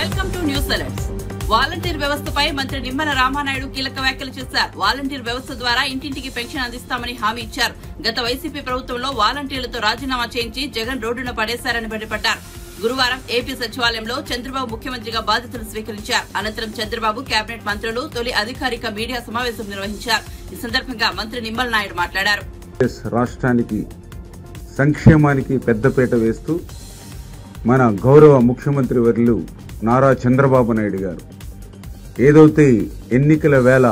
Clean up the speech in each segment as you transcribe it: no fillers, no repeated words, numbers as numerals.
Welcome to news alerts. Volunteer వ్యవస్థపై మంత్రి నిమ్మల రామానాయుడు కీలక వ్యాఖ్యలు చేశారు. వాలంటీర్ వ్యవస్థ ద్వారా ఇంటింటికి పెన్షన్ అందిస్తామని హామీ ఇచ్చారు. గత వైసీపీ ప్రభుత్వంలో వాలంటీర్లతో రాజీనామా చేయించి జగన్ రోడ్డున పడేశారని మండిపడ్డారు. గురువారం ఏపీ సచివాలయంలో చంద్రబాబు ముఖ్యమంత్రిగా బాధ్యతలు స్వీకరించారు. అనంతరం చంద్రబాబు కేబినెట్ మంత్రులు తొలి అధికారిక మీడియా సమావేశం నిర్వహించారు. ఈ సందర్భంగా మంత్రి నిమ్మల నాయుడు మాట్లాడారు. రాష్ట్రానికి సంక్షేమానికి పెద్దపీట వేస్తూ మన గౌరవ ముఖ్యమంత్రి వర్యులు నారా చంద్రబాబు నాయుడు గారు ఏదైతే ఎన్నికల వేళ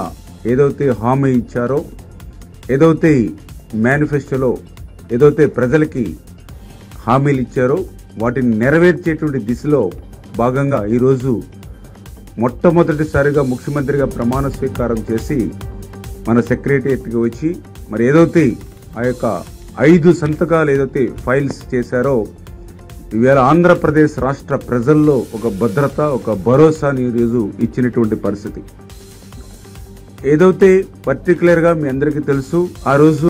ఏదైతే హామీ ఇచ్చారో, ఏదైతే మేనిఫెస్టోలో ఏదైతే ప్రజలకి హామీలు ఇచ్చారో వాటిని నెరవేర్చేటువంటి దిశలో భాగంగా ఈరోజు మొట్టమొదటిసారిగా ముఖ్యమంత్రిగా ప్రమాణ స్వీకారం చేసి మన సెక్రటేరియట్కి వచ్చి మరి ఏదైతే ఆ యొక్క 5 సంతకాలు ఏదైతే ఫైల్స్ చేశారో ఈవేళ ఆంధ్రప్రదేశ్ రాష్ట్ర ప్రజల్లో ఒక భద్రత, ఒక భరోసాని ఈరోజు ఇచ్చినటువంటి పరిస్థితి. ఏదైతే పర్టికులర్గా మీ అందరికీ తెలుసు, ఆ రోజు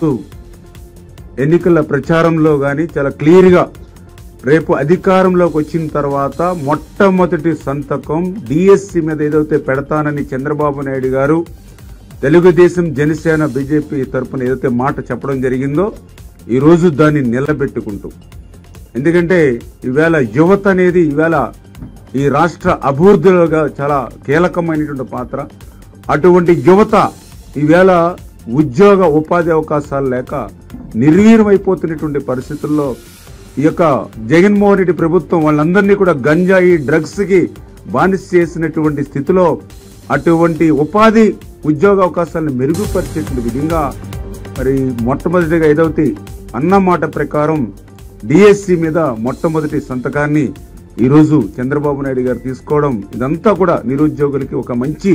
ఎన్నికల ప్రచారంలో కానీ చాలా క్లియర్గా రేపు అధికారంలోకి వచ్చిన తర్వాత మొట్టమొదటి సంతకం డిఎస్సి మీద ఏదైతే పెడతానని చంద్రబాబు నాయుడు గారు తెలుగుదేశం, జనసేన, బీజేపీ తరఫున ఏదైతే మాట చెప్పడం జరిగిందో ఈరోజు దాన్ని నిలబెట్టుకుంటూ, ఎందుకంటే ఈవేళ యువత అనేది ఈవేళ ఈ రాష్ట్ర అభివృద్ధిలోగా చాలా కీలకమైనటువంటి పాత్ర. అటువంటి యువత ఈవేళ ఉద్యోగ ఉపాధి అవకాశాలు లేక నిర్వీర్యమైపోతున్నటువంటి పరిస్థితుల్లో ఈ యొక్క జగన్మోహన్ రెడ్డి ప్రభుత్వం వాళ్ళందరినీ కూడా గంజాయి, డ్రగ్స్కి బానిస చేసినటువంటి స్థితిలో అటువంటి ఉపాధి ఉద్యోగ అవకాశాలను మెరుగుపరిచేటువంటి విధంగా మరి మొట్టమొదటిగా ఏదైతే అన్నమాట ప్రకారం డిఎస్సి మీద మొట్టమొదటి సంతకాన్ని ఈరోజు చంద్రబాబు నాయుడు గారు తీసుకోవడం, ఇదంతా కూడా నిరుద్యోగులకి ఒక మంచి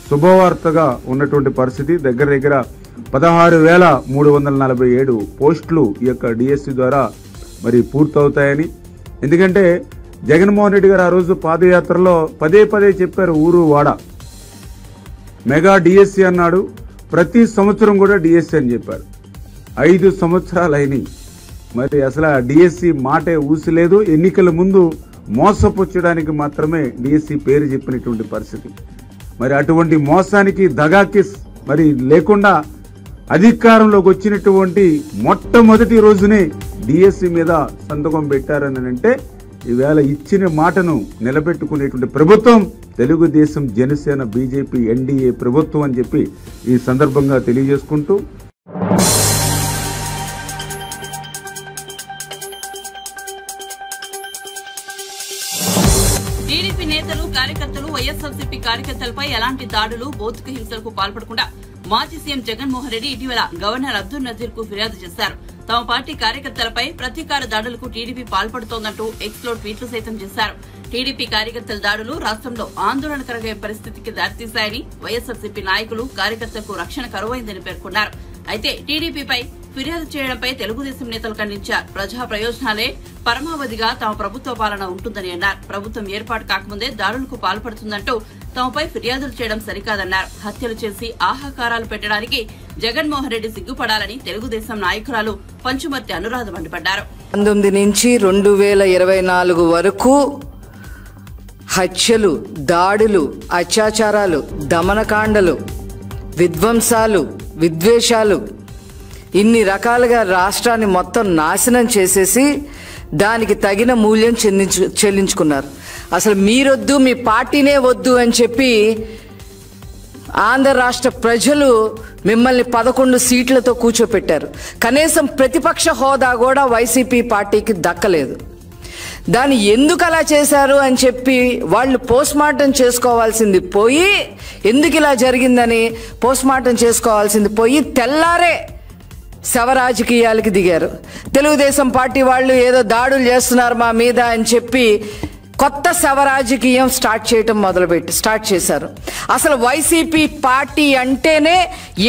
శుభవార్తగా ఉన్నటువంటి పరిస్థితి. దగ్గర దగ్గర 16,347 పోస్టులు ఈ యొక్క డిఎస్సి ద్వారా మరి పూర్తవుతాయని. ఎందుకంటే జగన్మోహన్ రెడ్డి గారు ఆ రోజు పాదయాత్రలో పదే చెప్పారు, ఊరు వాడ మెగా డిఎస్సి అన్నాడు. ప్రతి సంవత్సరం కూడా డిఎస్సి అని చెప్పారు. 5 సంవత్సరాలు అయినాయి, మరి అసలు ఆ డిఎస్సి మాటే ఊసలేదు. ఎన్నికల ముందు మోసపుచ్చడానికి మాత్రమే డిఎస్సి పేరు చెప్పినటువంటి పరిస్థితి. మరి అటువంటి మోసానికి, దగాకి మరి లేకుండా అధికారంలోకి వచ్చినటువంటి మొట్టమొదటి రోజునే డిఎస్సి మీద సంతకం పెట్టారని అంటే ఈవేళ ఇచ్చిన మాటను నిలబెట్టుకునేటువంటి ప్రభుత్వం తెలుగుదేశం, జనసేన, బీజేపీ, ఎన్డీఏ ప్రభుత్వం అని చెప్పి ఈ సందర్భంగా తెలియజేసుకుంటూ, టీడీపీ నేతలు, కార్యకర్తలు వైఎస్ఆర్సీపీ కార్యకర్తలపై ఎలాంటి దాడులు, భౌతిక హింసలకు పాల్పడకుండా మాజీ సీఎం జగన్మోహన్ రెడ్డి ఇటీవల గవర్నర్ అబ్దుల్ నజీర్ కు ఫిర్యాదు చేశారు. తమ పార్టీ కార్యకర్తలపై ప్రతీకార దాడులకు టీడీపీ పాల్పడుతోందంటూ ఎక్స్ లో ట్వీట్లు సైతం చేశారు. టీడీపీ కార్యకర్తల దాడులు రాష్ట్రంలో ఆందోళనకరమైన పరిస్థితికి దారితీశాయని, వైఎస్ఆర్సీపీ నాయకులు, కార్యకర్తలకు రక్షణ కరువైందని పేర్కొన్నారు. అయితే టీడీపీపై ఫిర్యాదు చేయడంపై తెలుగుదేశం నేతలు ఖండించారు. ప్రజా ప్రయోజనాలే పరమావధిగా తమ ప్రభుత్వ పాలన ఉంటుందని అన్నారు. ప్రభుత్వం ఏర్పాటు కాకముందే దాడులకు పాల్పడుతుందంటూ తమపై ఫిర్యాదులు చేయడం సరికాదన్నారు. హత్యలు చేసి ఆహాకారాలు పెట్టడానికి జగన్మోహన్ రెడ్డి సిగ్గుపడాలని తెలుగుదేశం నాయకురాలు పంచుమర్తి అనురాధ మండిపడ్డారు. 19 నుంచి 2024 వరకు హత్యలు, దాడులు, అత్యాచారాలు, దమనకాండలు, విధ్వంసాలు, విద్వేషాలు, ఇన్ని రకాలుగా రాష్ట్రాన్ని మొత్తం నాశనం చేసేసి దానికి తగిన మూల్యం చెల్లించుకున్నారు. అసలు మీరొద్దు, మీ పార్టీనే వద్దు అని చెప్పి ఆంధ్ర రాష్ట్ర ప్రజలు మిమ్మల్ని 11 సీట్లతో కూర్చోపెట్టారు. కనీసం ప్రతిపక్ష హోదా కూడా వైసీపీ పార్టీకి దక్కలేదు. దాన్ని ఎందుకు అలా చేశారు అని చెప్పి వాళ్ళు పోస్ట్మార్టం చేసుకోవాల్సింది పోయి, ఎందుకు ఇలా జరిగిందని పోస్ట్మార్టం చేసుకోవాల్సింది పోయి తెల్లారే శవ రాజకీయాలకి దిగారు. తెలుగుదేశం పార్టీ వాళ్ళు ఏదో దాడులు చేస్తున్నారు మా మీద అని చెప్పి కొత్త శవ రాజకీయం స్టార్ట్ చేశారు. అసలు వైసీపీ పార్టీ అంటేనే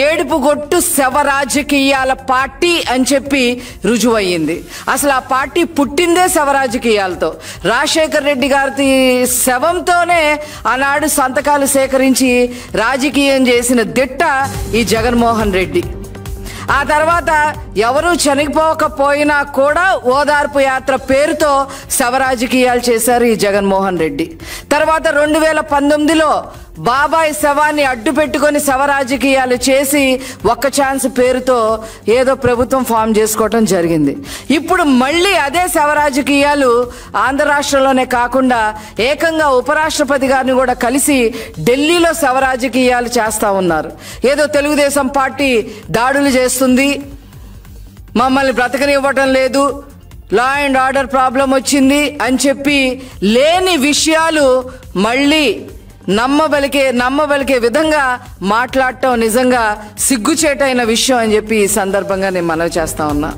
ఏడుపుగొట్టు శవ రాజకీయాల పార్టీ అని చెప్పి రుజువయ్యింది. అసలు ఆ పార్టీ పుట్టిందే శవ రాజకీయాలతో. రాజశేఖర్ రెడ్డి గారి శవంతోనే ఆనాడు సంతకాలు సేకరించి రాజకీయం చేసిన దిట్ట ఈ జగన్మోహన్ రెడ్డి. ఆ తర్వాత ఎవరూ చనిపోకపోయినా కూడా ఓదార్పు యాత్ర పేరుతో శవరాజకీయాలు చేశారు ఈ జగన్మోహన్ రెడ్డి. తర్వాత 2019లో బాబాయ్ శవాన్ని అడ్డు పెట్టుకొని శవరాజకీయాలు చేసి ఒక్క ఛాన్స్ పేరుతో ఏదో ప్రభుత్వం ఫామ్ చేసుకోవటం జరిగింది. ఇప్పుడు మళ్ళీ అదే శవరాజకీయాలు ఆంధ్ర రాష్ట్రంలోనే కాకుండా ఏకంగా ఉపరాష్ట్రపతి గారిని కూడా కలిసి ఢిల్లీలో శవరాజకీయాలు చేస్తా ఉన్నారు. ఏదో తెలుగుదేశం పార్టీ దాడులు చేస్తుంది, మమ్మల్ని బ్రతకనివ్వటం లేదు, లా అండ్ ఆర్డర్ ప్రాబ్లం వచ్చింది అని చెప్పి లేని విషయాలు మళ్ళీ నమ్మబలికే విధంగా మాట్లాడటం నిజంగా సిగ్గుచేటైన విషయం అని చెప్పి ఈ సందర్భంగా నేను మనవి చేస్తా ఉన్నా.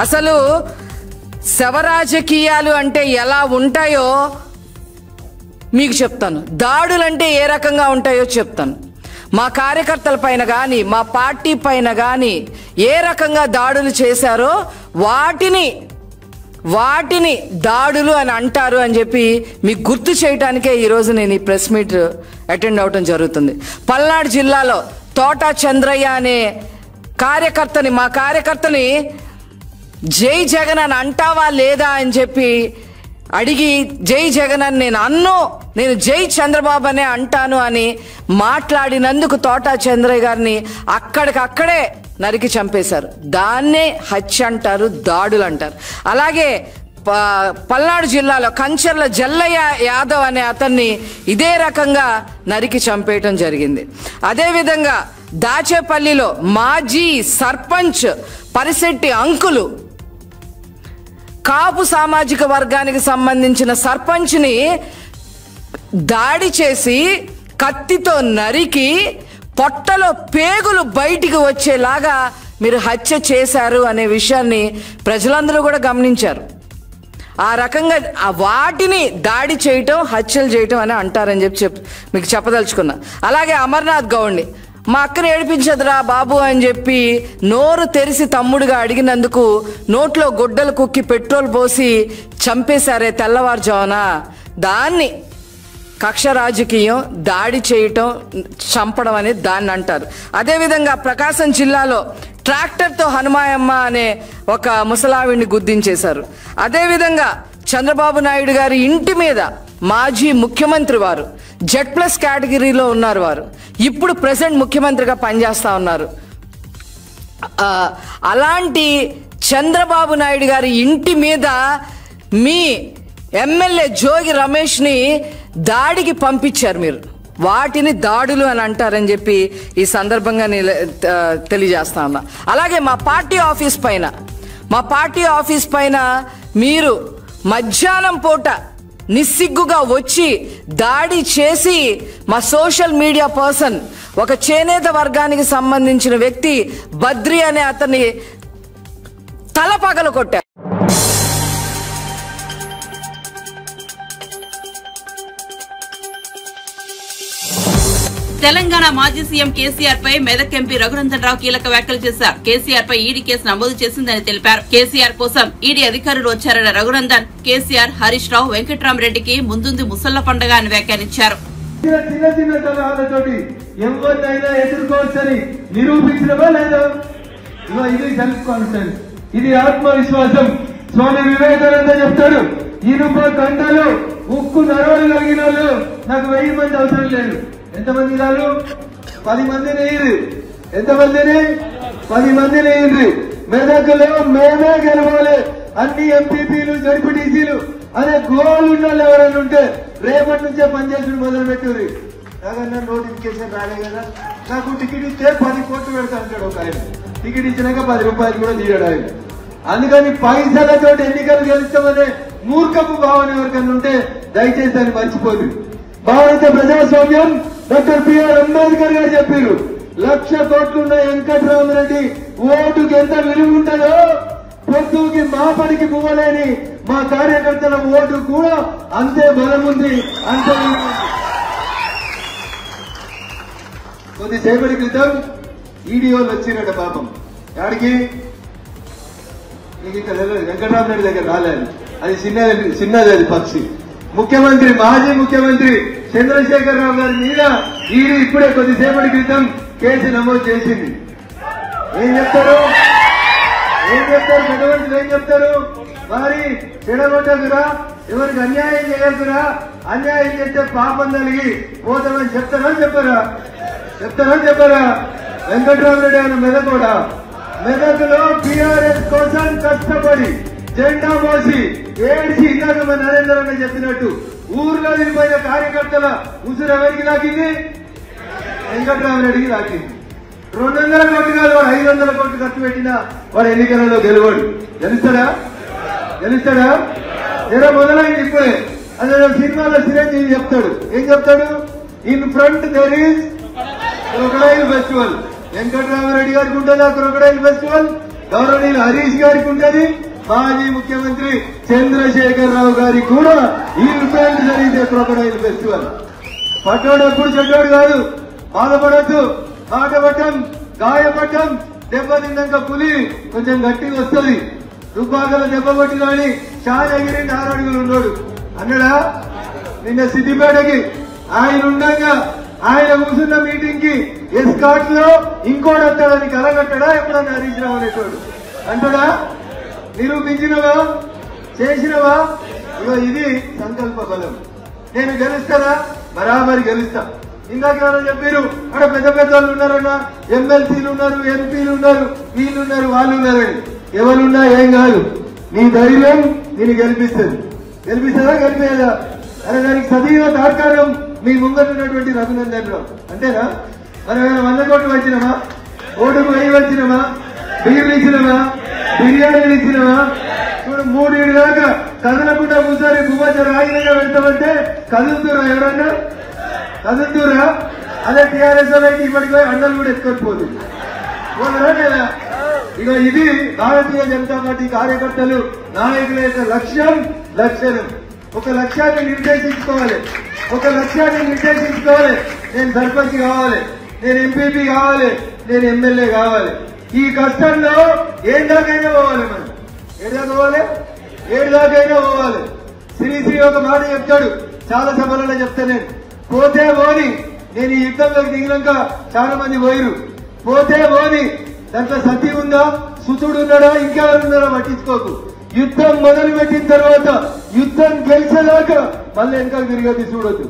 అసలు శవరాజకీయాలు అంటే ఎలా ఉంటాయో మీకు చెప్తాను, దాడులంటే ఏ రకంగా ఉంటాయో చెప్తాను. మా కార్యకర్తల పైన కానీ మా పార్టీ పైన కానీ ఏ రకంగా దాడులు చేశారో వాటిని దాడులు అని అంటారు అని చెప్పి మీకు గుర్తు చేయడానికే ఈరోజు నేను ఈ ప్రెస్ మీట్ అటెండ్ అవటం జరుగుతుంది. పల్నాడు జిల్లాలో తోట చంద్రయ్య అనే మా కార్యకర్తని జై జగన్ అని అంటావా లేదా అని చెప్పి అడిగి జై జగన్ అని నేను జై చంద్రబాబు అనే అంటాను అని మాట్లాడినందుకు తోట చంద్రయ్య గారిని అక్కడికక్కడే నరికి చంపేశారు. దాన్నే హత్య అంటారు, దాడులు అంటారు. అలాగే పల్నాడు జిల్లాలో కంచర్ల జల్లయ్య యాదవ్ అనే అతన్ని ఇదే రకంగా నరికి చంపేయటం జరిగింది. అదేవిధంగా దాచేపల్లిలో మాజీ సర్పంచ్ పరిశెట్టి అంకులు కాపు సామాజిక వర్గానికి సంబంధించిన సర్పంచ్ని దాడి చేసి కత్తితో నరికి పొట్టలో పేగులు బయటికి వచ్చేలాగా మీరు హత్య చేశారు అనే విషయాన్ని ప్రజలందరూ కూడా గమనించారు. ఆ రకంగా వాటిని దాడి చేయటం, హత్యలు చేయటం అని అంటారని చెప్పి మీకు చెప్పదలుచుకున్నా. అలాగే అమర్నాథ్ గౌడ్ని మా అక్కని ఏడిపించదురా బాబు అని చెప్పి నోరు తెరిసి తమ్ముడుగా అడిగినందుకు నోట్లో గొడ్డలు కుక్కి పెట్రోల్ పోసి చంపేశారే తెల్లవారుజామున, దాన్ని కక్ష రాజకీయం, దాడి చేయటం, చంపడం అనేది దాన్ని అంటారు. అదేవిధంగా ప్రకాశం జిల్లాలో ట్రాక్టర్తో హనుమాయమ్మ అనే ఒక ముసలావిడిని గుర్తించేశారు. అదేవిధంగా చంద్రబాబు నాయుడు గారి ఇంటి మీద మాజీ ముఖ్యమంత్రి వారు Z+ కేటగిరీలో ఉన్నారు, వారు ఇప్పుడు ప్రెసెంట్ ముఖ్యమంత్రిగా పనిచేస్తా ఉన్నారు. అలాంటి చంద్రబాబు నాయుడు గారి ఇంటి మీద మీ ఎమ్మెల్యే జోగి రమేష్ని దాడికి పంపించారు మీరు. వాటిని దాడులు అని అంటారని చెప్పి ఈ సందర్భంగా తెలియజేస్తా ఉన్నా. అలాగే మా పార్టీ ఆఫీస్ పైన మీరు మధ్యాహ్నం పూట నిస్సిగ్గుగా వచ్చి దాడి చేసి మా సోషల్ మీడియా పర్సన్, ఒక చేనేత వర్గానికి సంబంధించిన వ్యక్తి బద్రి అనే అతన్ని తల పగలు కొట్టారు. తెలంగాణ మాజీ సీఎం కేసీఆర్ పై మెదక్ ఎంపీ రఘునందన్ రావు కీలక వ్యాఖ్యలు చేశారు. కేసీఆర్ పై ఈడీ కేసు నమోదు చేసిందని తెలిపారు. కేసీఆర్ కోసం ఈడీ అధికారులు వచ్చారన్న రఘునందన్ కేసీఆర్, హరీష్ రావు, వెంకట్రామరెడ్డికి ముందుంది ముసళ్ల పండుగ అని వ్యాఖ్యానించారు. చిన్న తరహాలతోటి ఎవరినైనా ఎదుర్కోవచ్చని నిరూపించడమా లేదా? ఇది సెల్ఫ్ కాన్ఫిడెన్స్, ఇది ఆత్మవిశ్వాసం. స్వామి వివేకానంద చెప్తాడు, ఇనుప కండలు ఉక్కు నరవలు కలిగిన వాళ్ళు నాకు 1000 మంది అవసరం లేదు. ఎంతమంది కాదు? 10 మందిని వేయరు. ఎంతమందిని? 10 మందిని వేయండి. మెదకులో మేమే గెలవాలి, అన్ని ఎంపీపీలు, జడ్పీటీసీలు అనే గోల్ ఉన్న వాళ్ళు ఎవరైనా ఉంటే రేపటి నుంచే పనిచేసి మొదలు పెట్టింది. నాకన్నా నోటిఫికేషన్ రాలే కదా, నాకు టికెట్ ఇస్తే 10 కోట్లు పెడతా అంటాడు ఒక ఆయన. టికెట్ ఇచ్చినాక 10 రూపాయలు కూడా తీయడు ఆయన. అందుకని పైసలతో ఎన్నికలు గెలుస్తామనే మూర్ఖపు భావన ఎవరికన్నా ఉంటే దయచేసి దాన్ని మర్చిపోదు. భారత ప్రజాస్వామ్యం డాక్టర్ బిఆర్ అంబేద్కర్ గారు చెప్పారు, 1,00,000 కోట్లున్న వెంకట్రామరెడ్డి ఓటుకి ఎంత విలువ ఉంటుందో పొద్దుకి మాపడికి పువ్వలేని మా కార్యకర్తల ఓటు కూడా అంతే బలం ఉంది, అంతే. కొద్దిసేపటి క్రితం ఈడీఓలు వచ్చినట్ట పాపం. యాడికి? నీకు ఇంకా వెంకట్రామరెడ్డి దగ్గర రాలేదు, అది చిన్నది అది పక్షి. ముఖ్యమంత్రి, మాజీ ముఖ్యమంత్రి చంద్రశేఖర్ రావు గారి మీద ఈడీ ఇప్పుడే కొద్దిసేపటి క్రితం కేసు నమోదు చేసింది. ఏం చెప్తారు పెద్ద మనుషులు ఏం చెప్తారు? మరి చెడగొట్టకురా, ఎవరికి అన్యాయం చేయకురా, అన్యాయం చేస్తే పాపం కలిగి పోతామని చెప్తారా చెప్పరా? వెంకట్రామరెడ్డి ఆయన మెదకులో టీఆర్ఎస్ కోసం కష్టపడి జెండా మోసి ఏడ్చి ఇందాక మన నరేంద్ర అన్న చెప్పినట్టు ఊర్లో వెళ్ళిపోయిన కార్యకర్తల ఉసురు ఎవరికి లాగింది? వెంకట్రామరెడ్డికి లాగింది. 200 కోట్లు కాదు, వాడు 500 కోట్లు ఖర్చు పెట్టినా వాడు ఎన్నికలలో గెలుస్తాడా? ఏదో మొదలైంది ఇప్పుడే. అదే సినిమాలో చిరంజీవి చెప్తాడు, ఏం చెప్తాడు? In front there is crocodile festival. Venkatramareddy గారికి ఉంటుందా క్రొకడైల్ ఫెస్టివల్? గౌరవనీయులు హరీష్ గారికి ఉంటుంది, మాజీ ముఖ్యమంత్రి చంద్రశేఖర్ రావు గారికి కూడా ఇన్ ఫ్రంట్ జరిగితే క్రొకడైల్ ఫెస్టివల్. పట్టోడప్పుడు చెడ్డోడు కాదు, బాధపడద్దు. ఆటపట్టం, గాయపట్టం, దెబ్బ తిన్నాక పులి కొంచెం గట్టిగా వస్తుంది. దుబ్బాకల దెబ్బ కొట్టి కానీ చాలా ఎగిరిండి 6 అడుగులు ఉన్నాడు అన్నాడా? నిన్న సిద్దిపేటకి ఆయన ఉండగా ఆయన కూర్చున్న మీటింగ్ కి ఎస్కాట్ లో ఇంకోటి వస్తాడని కలగట్టడా? ఎప్పుడన్నా హరీష్ రావు అనేటోడు అంటాడా? నిరూపించినవా? చేసినవా? ఇగో ఇది సంకల్ప బలం. నేను గెలుస్తానా? బరాబరి గెలుస్తా. ఇందాకేమన్నా చెప్పారు, అక్కడ పెద్ద వాళ్ళు ఉన్నారన్నా, ఎమ్మెల్సీలు ఉన్నారు, ఎంపీలు ఉన్నారు, వీళ్ళున్నారు, వాళ్ళు ఉన్నారని. ఎవరున్నా ఏం కాదు, నీ ధైర్యం నేను గెలిపిస్తుందా గెలిపేదా? అరే దానికి సజీవ తార్కారం మీ ముంగటున్నటువంటి రఘునందన్ రావు అంతేనా? మనం ఏమైనా 100 కోట్లు వచ్చినామా? ఓటుకు 1000 వచ్చినామా? బియ్యం ఇచ్చినామా? బిర్యానీలు ఇచ్చినామా? చూడు 3 దాకా కదలకుండా కూర్చొని భూమధ్య రాగినగా వెళ్తామంటే కదులుతురా? ఎవరన్నా కదులుతురా? అదే టీఆర్ఎస్ అయితే ఇప్పటికి అన్నలు కూడా ఎత్తుకొని లేదా? ఇక ఇది భారతీయ జనతా పార్టీ కార్యకర్తలు నాయకుల యొక్క లక్ష్యం. ఒక లక్ష్యాన్ని నిర్దేశించుకోవాలి. నేను సర్పంచ్ కావాలి, నేను ఎంపీపీ కావాలి, నేను ఎమ్మెల్యే కావాలి. ఈ కష్టంలో ఏడు దాకైనా పోవాలి. మనం ఏడు దాకైనా పోవాలి. శ్రీ ఒక మాట చెప్తాడు, చాలా సభలలో చెప్తా నేను. పోతే పోని, నేను ఈ యుద్ధంలోకి దిగినాక చాలా మంది పోయిరు. పోతే పోని, దాంట్లో సతీ ఉందా, సుతుడు ఉన్నాడా, ఇంకెవరు ఉన్నారో పట్టించుకోకు. యుద్ధం మొదలు పెట్టిన తర్వాత యుద్ధం గెలిచేదాకా మళ్ళీ వెనకాల తిరిగి చూడొద్దు.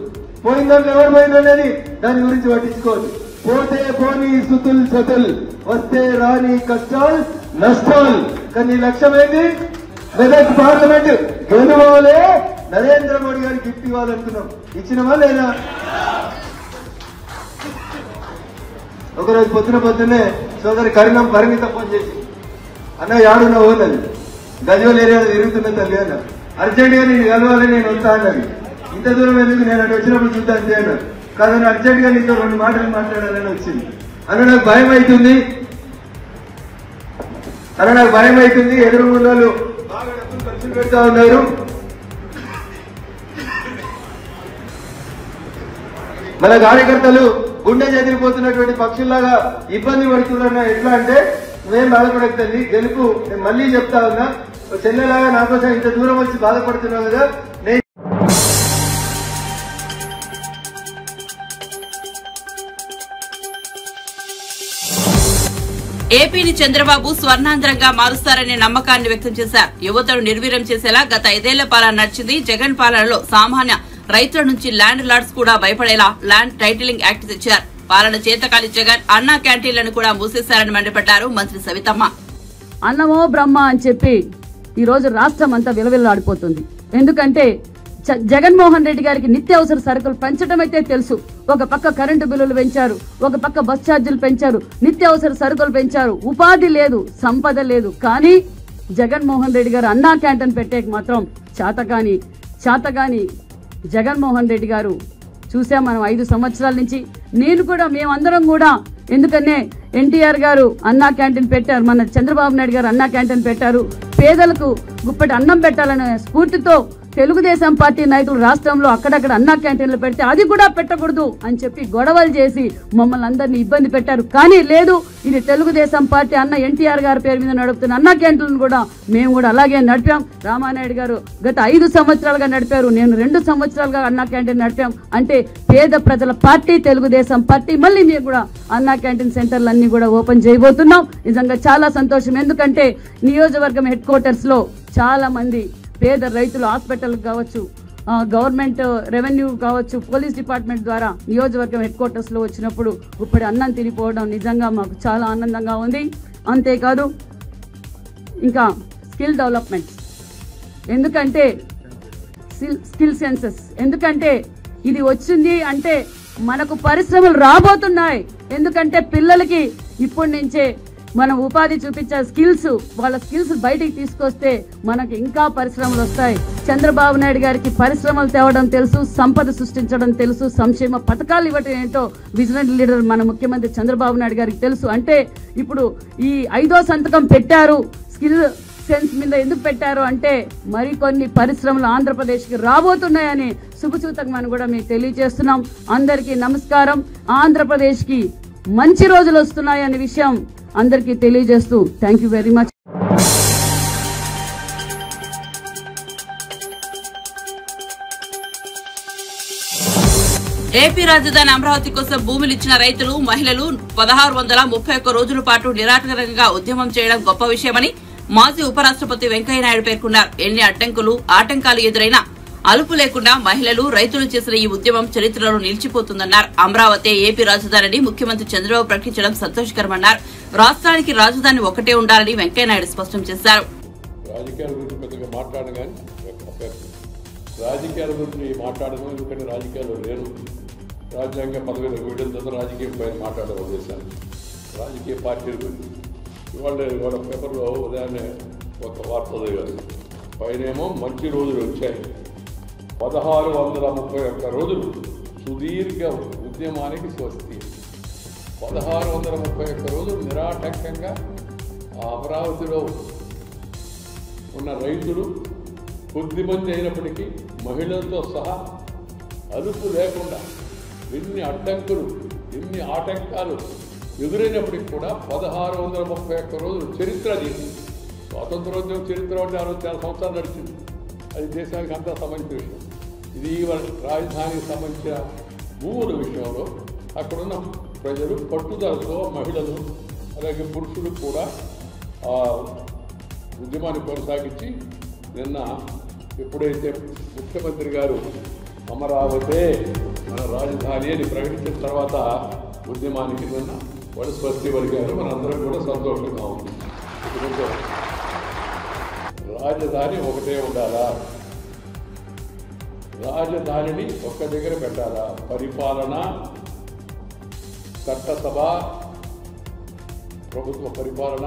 పోయిన దాంట్లో ఎవరు పోయిందనేది దాని గురించి పట్టించుకోవద్దు. పోతే పోని సుతుల్ సతుల్, వస్తే రాని కష్టాలు నష్టాలు. కానీ లక్ష్యం ఏంటి? మెదక్ పార్లమెంట్ గెలువాలి, నరేంద్ర మోడీ గారికి గిఫ్ట్ ఇవ్వాలనుకున్నాం. ఇచ్చినవా లేదా? ఒకరోజు పొద్దున్నే సోదరి కరీనం పరిమిత ఫోన్ చేసి, అన్న యాడున్న ఓనది గజ్వేల్ ఏరియాలో తిరుగుతున్న తల్లి అన్న, అర్జెంట్ గా నేను కలవాలి, నేను వస్తా అన్నది. ఇంత దూరం ఎందుకు, నేను అటు వచ్చినప్పుడు చూద్దాం అంతే అన్నాడు. కాదని అర్జెంట్ గా నీతో 2 మాటలు మాట్లాడాలని వచ్చింది. అన్న నాకు భయం అవుతుంది, ఎదురు వాళ్ళు బాగా డబ్బులు ఖర్చు పెడతా ఉన్నారు, మన కార్యకర్తలు గుండె చెదిరిపోతున్నటువంటి పక్షుల్లాగా ఇబ్బంది పడుతున్నా. ఎట్లా అంటే నువ్వేం బాధపడకండి, గెలుపు నేను మళ్ళీ చెప్తా ఉన్నా. చెల్లెలాగా నా కోసం ఇంత దూరం వచ్చి బాధపడుతున్నావు కదా. ఏపీని చంద్రబాబు స్వర్ణాంధ్రంగా మారుస్తారనే నమ్మకాన్ని వ్యక్తం చేశారు. యువతను నిర్వీర్యం చేసేలా గత 5 ఏళ్ల పాలన నడిచింది. జగన్ పాలనలో సామాన్య రైతుల నుంచి ల్యాండ్ లార్డ్స్ కూడా భయపడేలా ల్యాండ్ టైటిలింగ్ యాక్ట్ తెచ్చారు. పాలన చేతకాలి జగన్ అన్నా క్యాంటీన్లను కూడా మూసేశారని మండిపడ్డారు మంత్రి సవితమ్మ. అన్నమో బ్రహ్మ అని చెప్పి ఈ రోజు రాష్ట్రం అంతా విలవిల్లాడిపోతుంది. ఎందుకంటే జగన్మోహన్ రెడ్డి గారికి నిత్యావసర సరుకులు పెంచడం అయితే తెలుసు. ఒక పక్క కరెంటు బిల్లులు పెంచారు, ఒక పక్క బస్ ఛార్జీలు పెంచారు, నిత్యావసర సరుకులు పెంచారు, ఉపాధి లేదు, సంపద లేదు. కానీ జగన్మోహన్ రెడ్డి గారు అన్నా క్యాంటీన్ పెట్టేకి మాత్రం చాతగాని జగన్మోహన్ రెడ్డి గారు చూసాం మనం 5 సంవత్సరాల నుంచి. మేమందరం కూడా ఎందుకనే ఎన్టీఆర్ గారు అన్నా క్యాంటీన్ పెట్టారు, మన చంద్రబాబు నాయుడు గారు అన్నా క్యాంటీన్ పెట్టారు. పేదలకు గుప్పటి అన్నం పెట్టాలనే స్ఫూర్తితో తెలుగుదేశం పార్టీ నాయకులు రాష్ట్రంలో అక్కడక్కడ అన్నా క్యాంటీన్లు పెడితే అది కూడా పెట్టకూడదు అని చెప్పి గొడవలు చేసి మమ్మల్ని అందరినీ ఇబ్బంది పెట్టారు. కానీ లేదు, ఇది తెలుగుదేశం పార్టీ అన్న ఎన్టీఆర్ గారి పేరు మీద నడుపుతున్న అన్నా క్యాంటీన్లను కూడా మేము కూడా అలాగే నడిపాం. రామానాయుడు గారు గత 5 సంవత్సరాలుగా నడిపారు, నేను 2 సంవత్సరాలుగా అన్నా క్యాంటీన్ నడిపాం. అంటే పేద ప్రజల పార్టీ తెలుగుదేశం పార్టీ. మళ్ళీ మేము కూడా అన్నా క్యాంటీన్ సెంటర్లు అన్ని కూడా ఓపెన్ చేయబోతున్నాం. నిజంగా చాలా సంతోషం. ఎందుకంటే నియోజకవర్గం హెడ్ క్వార్టర్స్ లో చాలా మంది పేద రైతులు హాస్పిటల్ కావచ్చు, గవర్నమెంట్ రెవెన్యూ కావచ్చు, పోలీస్ డిపార్ట్మెంట్ ద్వారా నియోజకవర్గం హెడ్ క్వార్టర్స్ లో వచ్చినప్పుడు ఇప్పుడు అన్నం తినిపోవడం నిజంగా మాకు చాలా ఆనందంగా ఉంది. అంతేకాదు ఇంకా స్కిల్ డెవలప్మెంట్, ఎందుకంటే స్కిల్ సెన్సెస్, ఎందుకంటే ఇది వచ్చింది అంటే మనకు పరిశ్రమలు రాబోతున్నాయి. ఎందుకంటే పిల్లలకి ఇప్పటి నుంచే మనం ఉపాధి చూపించే స్కిల్స్, వాళ్ళ స్కిల్స్ బయటికి తీసుకొస్తే మనకి ఇంకా పరిశ్రమలు వస్తాయి. చంద్రబాబు నాయుడు గారికి పరిశ్రమలు తేవడం తెలుసు, సంపద సృష్టించడం తెలుసు, సంక్షేమ పథకాలు ఇవ్వటం ఏంటో విజనరీ లీడర్ మన ముఖ్యమంత్రి చంద్రబాబు నాయుడు గారికి తెలుసు. అంటే ఇప్పుడు ఈ 5వ సంతకం పెట్టారు, స్కిల్ సెన్స్ మీద ఎందుకు పెట్టారు అంటే మరికొన్ని పరిశ్రమలు ఆంధ్రప్రదేశ్కి రాబోతున్నాయని శుభసూచకమని కూడా మీకు తెలియజేస్తున్నాం. అందరికీ నమస్కారం. ఆంధ్రప్రదేశ్కి మంచి రోజులు వస్తున్నాయనే విషయం అందరికీ తెలియజేస్తూ thank you very much. AP రాజధాని అమరావతి కోసం భూములు ఇచ్చిన రైతులు, మహిళలు 1631 రోజుల పాటు నిరాటంకంగా ఉద్యమం చేయడం గొప్ప విషయమని మాజీ ఉపరాష్ట్రపతి వెంకయ్యనాయుడు పేర్కొన్నారు. ఎన్ని ఆటంకాలు ఎదురైనా అలుపు లేకుండా మహిళలు, రైతులు చేసిన ఈ ఉద్యమం చరిత్రలో నిలిచిపోతుందన్నారు. అమరావతి ఏపీ రాజధానిని ముఖ్యమంత్రి చంద్రబాబు ప్రకటించడం సంతోషకరమన్నారు. రాష్ట్రానికి రాజధాని ఒకటే ఉండాలని వెంకయ్యనాయుడు స్పష్టం చేశారు. రాజకీయాల గురించి పెద్దగా మాట్లాడను, కానీ రాజకీయాల గురించి మాట్లాడను, ఎందుకంటే రాజకీయాలు లేను. రాజ్యాంగ పదవిలో వీడియోలతో రాజకీయం పైన మాట్లాడే ఉద్దేశాలు, రాజకీయ పార్టీల గురించి. ఇవాళ పేపర్లో ఉదయాన్నే ఒక వార్త చదివారు. పైనేమో మంచి రోజులు వచ్చాయి, 1631 రోజులు సుదీర్ఘ ఉద్యమానికి స్వస్తి. 1631 రోజులు నిరాటంకంగా అమరావతిలో ఉన్న రైతులు కొద్దిమంది అయినప్పటికీ మహిళలతో సహా అదుపు లేకుండా ఎన్ని అడ్డంకులు, ఎన్ని ఆటంకాలు ఎదురైనప్పటికీ కూడా 1631 రోజులు చరిత్ర చేసి, స్వాతంత్రోద్యమం చరిత్ర అంటే 66 సంవత్సరాలు నడిచింది. అది దేశానికి అంతా సంబంధించిన విషయం. ఇది రాజధానికి సంబంధించిన భూముల విషయంలో అక్కడున్న ప్రజలు పట్టుదలతో, మహిళలు అలాగే పురుషులు కూడా ఆ ఉద్యమాన్ని కొనసాగించి నిన్న ఎప్పుడైతే ముఖ్యమంత్రి గారు అమరావతి మన రాజధాని అని ప్రకటించిన తర్వాత ఉద్యమానికి నిన్న వాళ్ళు స్వస్తి పలికారు. మనందరం కూడా సంతోషంగా ఉంది. ఎందుకంటే రాజధాని ఒకటే ఉండాలా, రాజధానిని ఒక్క దగ్గర పెట్టాలా, పరిపాలన, చట్టసభ, ప్రభుత్వ పరిపాలన,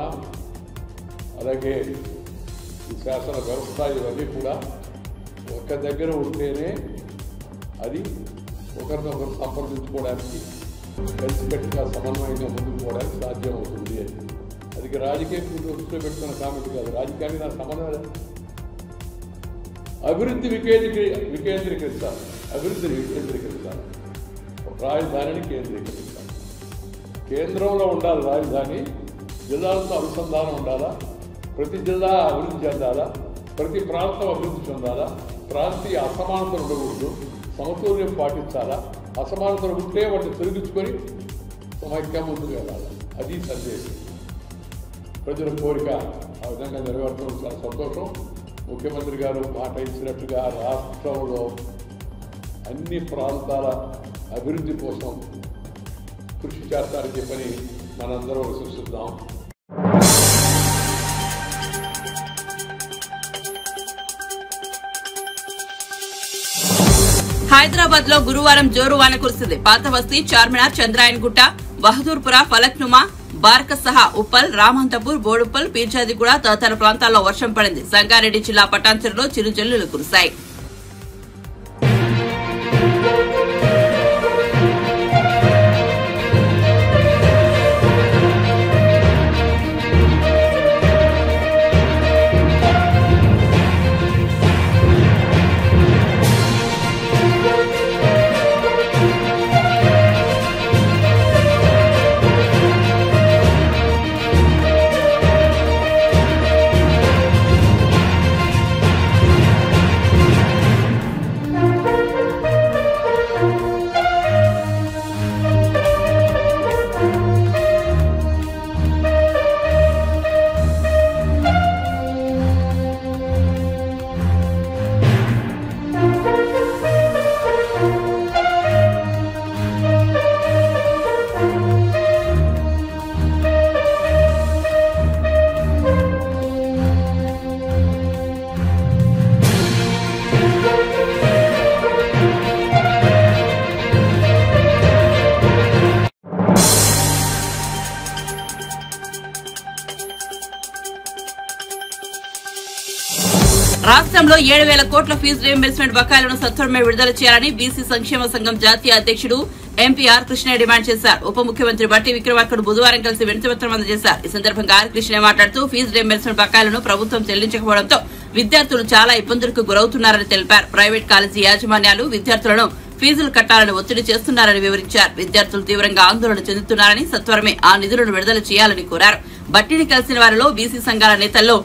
అలాగే ఈ శాసన వ్యవస్థ, ఇవన్నీ కూడా ఒక్క దగ్గర ఉంటేనే అది ఒకరినొకరు సంప్రదించుకోవడానికి, కలిసికట్టుగా సమన్వయంగా ముందుకు పోవడానికి సాధ్యం అవుతుంది అని. అది రాజకీయం దృష్టిలో పెట్టుకున్న కామెంట్ కాదు. రాజకీయాన్ని నా సమన్వయం, అభివృద్ధిని వికేంద్రీకరించాలి, రాజధానిని కేంద్రీకరించాలి. కేంద్రంలో ఉండాలి రాజధాని, జిల్లాలతో అనుసంధానం ఉండాలా, ప్రతి జిల్లా అభివృద్ధి చెందాలా, ప్రతి ప్రాంతం అభివృద్ధి చెందాలా, ప్రాంతీయ అసమానతలు ఉండకూడదు, సమతుల్యం పాటించాలా, అసమానతలు ఉంటే వాటిని తొలగించుకొని సమైక్యం ముందుకు వెళ్ళాలి. అది సందేశం. ప్రజల కోరిక ఆ విధంగా నెరవేర్చడం చాలా సంతోషం. ముఖ్యమంత్రి గారు మాట ఇచ్చినట్టుగా రాష్ట్రంలో అన్ని ప్రాంతాల అభివృద్ధి కోసం కృషి చేస్తారని చెప్పని మనందరం విశ్వసిద్దాం. హైదరాబాద్ లో గురువారం జోరు వాన కురిసింది. పాత బస్తీ, చార్మినార్, చంద్రాయన్గుట్ట, బహదూర్పుర, ఫలక్నుమా, బార్క సహా ఉప్పల్, రామంతపూర్, బోడుప్పల్, పీర్జాదిగూడ తదితర ప్రాంతాల్లో వర్షం పడింది. సంగారెడ్డి జిల్లా పటాన్చెరులో చిరుజల్లులు కురిశాయి. రాష్ట్రంలో 7,000 కోట్ల ఫీజు రీయింబర్స్మెంట్ బకాయిలను సత్వరమే విడుదల చేయాలని బీసీ సంక్షేమ సంఘం జాతీయ అధ్యక్షుడు ఎంపీ ఆర్ కృష్ణ డిమాండ్ చేశారు. ఉప ముఖ్యమంత్రి బట్టి విక్రమార్కను బుధవారం కలిసి వినతిపత్రం అందజేశారు. ఈ సందర్భంగా ఆర్ కృష్ణ మాట్లాడుతూ ఫీజు రీయింబర్స్మెంట్ బకాయిలను ప్రభుత్వం చెల్లించకపోవడంతో విద్యార్థులు చాలా ఇబ్బందులకు గురవుతున్నారని తెలిపారు. ప్రైవేట్ కాలేజీ యాజమాన్యాలు విద్యార్థులను ఫీజులు కట్టాలని ఒత్తిడి చేస్తున్నారని వివరించారు. విద్యార్థులు తీవ్రంగా ఆందోళన చెందుతున్నారని సత్వరమే ఆ నిధులను విడుదల చేయాలని కోరారు. బట్టిని కలిసిన వారిలో బీసీ సంఘాల నేతల్లో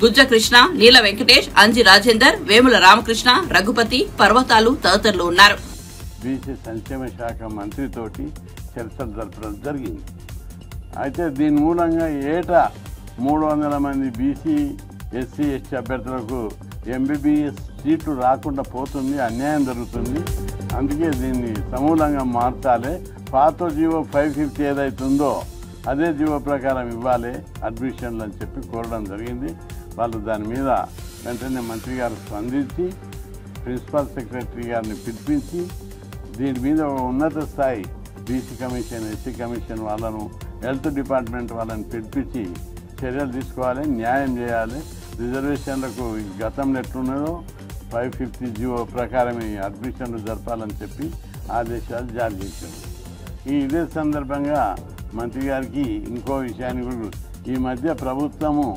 గుజ్జ కృష్ణ, నీల వెంకటేష్, అంజి రాజేందర్, వేముల రామకృష్ణ, రఘుపతి, పర్వతాలు తదితరులు ఉన్నారు. బీసీ సంక్షేమ శాఖ మంత్రితోటి చర్చలు జరపడం జరిగింది. అయితే దీని మూలంగా ఏటా 300 మంది బీసీ ఎస్సీ ఎస్టీ అభ్యర్థులకు ఎంబీబీఎస్ సీట్లు రాకుండా పోతుంది, అన్యాయం జరుగుతుంది. అందుకే దీన్ని సమూలంగా మార్చాలి. పాత జీవో 550 ఏదైతుందో అదే జీవో ప్రకారం ఇవ్వాలి అడ్మిషన్లు అని చెప్పి కోరడం జరిగింది. వాళ్ళు దాని మీద వెంటనే మంత్రి గారు స్పందించి ప్రిన్సిపల్ సెక్రటరీ గారిని పిలిపించి దీని మీద ఉన్నత స్థాయి బీసీ కమిషన్, ఎస్సీ కమిషన్ వాళ్ళను, హెల్త్ డిపార్ట్మెంట్ వాళ్ళని పిలిపించి చర్యలు తీసుకోవాలి, న్యాయం చేయాలి. రిజర్వేషన్లకు గతంలో ఎట్లున్నదో 550 జీవో ప్రకారం ఈ అడ్మిషన్లు జరపాలని చెప్పి ఆదేశాలు జారీ చేశారు. ఇదే సందర్భంగా మంత్రి గారికి ఇంకో విషయాన్ని కూడా, ఈ మధ్య ప్రభుత్వము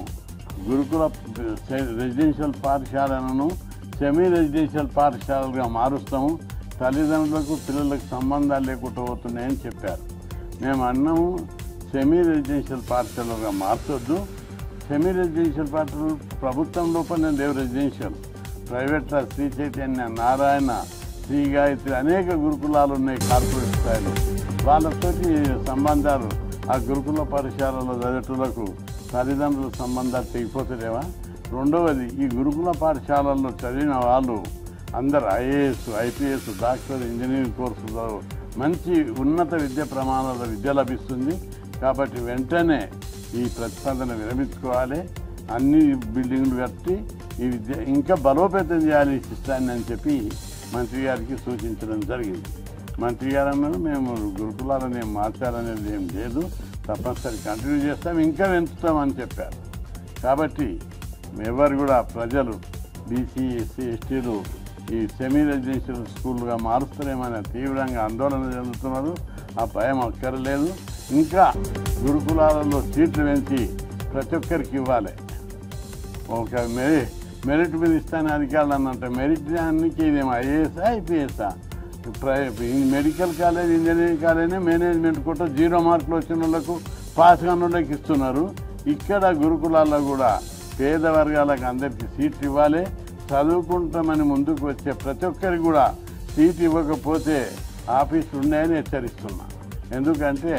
గురుకుల రెసిడెన్షియల్ పాఠశాలను సెమీ రెసిడెన్షియల్ పాఠశాలలుగా మారుస్తాము, తల్లిదండ్రులకు పిల్లలకు సంబంధాలు లేకుండా పోతున్నాయని చెప్పారు. మేము అన్నాము సెమీ రెసిడెన్షియల్ పాఠశాలలుగా మార్చొద్దు. సెమీ రెసిడెన్షియల్ పాఠశాలలు ప్రభుత్వం లోపలనే లేవు. రెసిడెన్షియల్ ప్రైవేట్లో శ్రీ చైతన్య, నారాయణ, శ్రీ గాయత్రి అనేక గురుకులాలు ఉన్నాయి కార్పొరేట్ స్థాయిలో. వాళ్ళతోటి సంబంధాలు ఆ గురుకుల పాఠశాలలో చదివేటులకు తల్లిదండ్రుల సంబంధాలు తెగిపోతారేవా? రెండవది, ఈ గురుకుల పాఠశాలల్లో చదివిన వాళ్ళు అందరు ఐఏఎస్, ఐపీఎస్, డాక్టర్, ఇంజనీరింగ్ కోర్సులో మంచి ఉన్నత విద్య ప్రమాణాల విద్య లభిస్తుంది. కాబట్టి వెంటనే ఈ ప్రతిపాదన విరమించుకోవాలి. అన్ని బిల్డింగ్లు కట్టి ఈ విద్య ఇంకా బలోపేతం చేయాలి ఈ సిస్టాన్ని అని చెప్పి మంత్రి గారికి సూచించడం జరిగింది. మంత్రి గారు అన్నారు మేము గురుకులాలని మార్చాలనేది ఏం లేదు, తప్పనిసరి కంటిన్యూ చేస్తాం, ఇంకా పెంచుతామని చెప్పారు. కాబట్టి ఎవరు కూడా ప్రజలు బీసీ, ఎస్సీ, ఎస్టీలు ఈ సెమీ రెసిడెన్షియల్ స్కూల్గా మారుస్తారేమని తీవ్రంగా ఆందోళన చెందుతున్నారు. ఆ భయం అక్కర్లేదు. ఇంకా గురుకులాలలో సీట్లు పెంచి ప్రతి ఒక్కరికి ఇవ్వాలి. ఒక మెరిట్ మీద ఇస్తాను అధికారులు అన్నంటే మెరిట్ దానికి ఇదేమో ఐఏఎస్, ఐపీఎస్ఆ, medical college, engineering college, management కూడా 0 మార్కులు వచ్చిన వాళ్ళకు, పాస్ కాని వాళ్ళకి ఇస్తున్నారు. ఇక్కడ గురుకులాల్లో కూడా పేద వర్గాలకు అందరికీ సీట్లు ఇవ్వాలి. చదువుకుంటామని ముందుకు వచ్చే ప్రతి ఒక్కరికి కూడా సీట్ ఇవ్వకపోతే ఆఫీసులు ఉన్నాయని హెచ్చరిస్తున్నా. ఎందుకంటే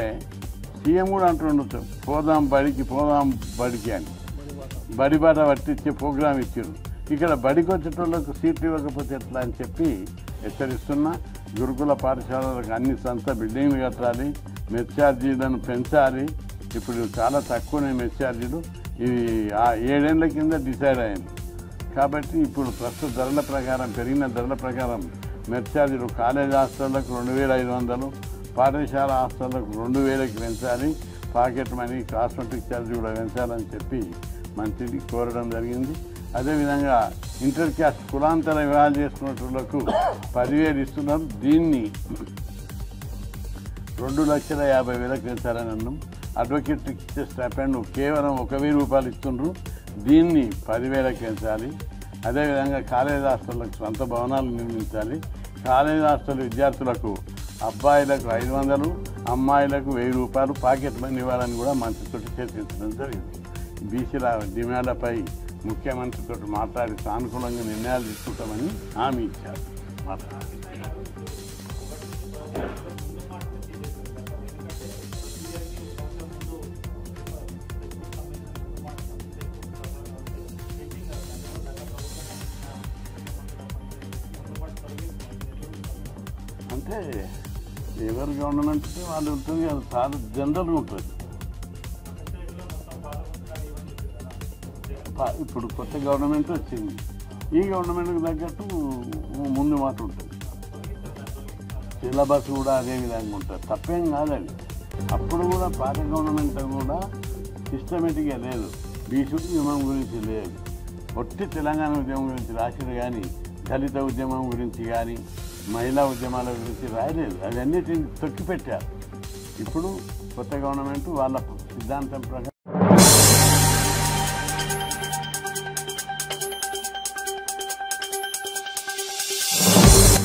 సీఎం కూడా అంటుండొచ్చు పోదాం బడికి అని, బడిబాట పట్టించే ప్రోగ్రాం ఇచ్చారు. ఇక్కడ బడికి వచ్చేటోళ్ళకు సీట్లు ఇవ్వకపోతే ఎట్లా అని చెప్పి హెచ్చరిస్తున్నా. గురుకుల పాఠశాలలకు అన్ని సొంత బిల్డింగ్లు కట్టాలి, మెస్ ఛార్జీలను పెంచాలి. ఇప్పుడు చాలా తక్కువనే మెస్ ఛార్జీలు, ఇది 7 ఏళ్ల కింద డిసైడ్ అయింది. కాబట్టి ఇప్పుడు ప్రస్తుత ధరల ప్రకారం, పెరిగిన ధరల ప్రకారం మెస్ ఛార్జీలు కాలేజ్ హాస్టళ్లకు 2500, పాఠశాల హాస్టళ్లకు 2000కి పెంచాలి. పాకెట్ మనీ, కాస్మెటిక్ ఛార్జీ కూడా పెంచాలని చెప్పి మంత్రిని కోరడం జరిగింది. అదేవిధంగా ఇంటర్ క్యాస్ట్ కులాంతర వివాహాలు చేసుకున్నట్లకు 10,000 ఇస్తున్నారు. దీన్ని 2,50,000 పెంచాలని అన్నాం. అడ్వకేట్ ఇచ్చే స్టైపెండ్ కేవలం 1,000 రూపాయలు ఇస్తుండ్రు, దీన్ని 10,000కి పెంచాలి. అదేవిధంగా కాలేజ్ హాస్టళ్లకు సొంత భవనాలు నిర్మించాలి. కాలేజ్ హాస్టల్ విద్యార్థులకు అబ్బాయిలకు 500, అమ్మాయిలకు 1000 రూపాయలు పాకెట్ మనీ ఇవ్వాలని కూడా మంత్రితో చర్చించడం జరిగింది. బీసీల డిమాండ్లపై ముఖ్యమంత్రితో మాట్లాడి సానుకూలంగా నిర్ణయాలు తీసుకుంటామని హామీ ఇచ్చారు. అంటే ఎవరు గవర్నమెంట్ వాళ్ళు ఉంటుంది, అది చాలా జనరల్గా ఉంటుంది. ఇప్పుడు కొత్త గవర్నమెంట్ వచ్చింది, ఈ గవర్నమెంట్కి తగ్గట్టు ముందు మాట ఉంటుంది. సిలబస్ కూడా అదే విధంగా ఉంటుంది, తప్పేం కాదండి. అప్పుడు కూడా పాత గవర్నమెంట్ కూడా సిస్టమేటిక్గా లేదు, బీసీ నియమం గురించి లేదు. ఒట్టి తెలంగాణ ఉద్యమం గురించి రాసిరు కానీ దళిత ఉద్యమం గురించి కానీ మహిళా ఉద్యమాల గురించి రాయలేదు. అవన్నిటిని తొక్కిపెట్టారు. ఇప్పుడు కొత్త గవర్నమెంట్ వాళ్ళ సిద్ధాంతం ప్రకారం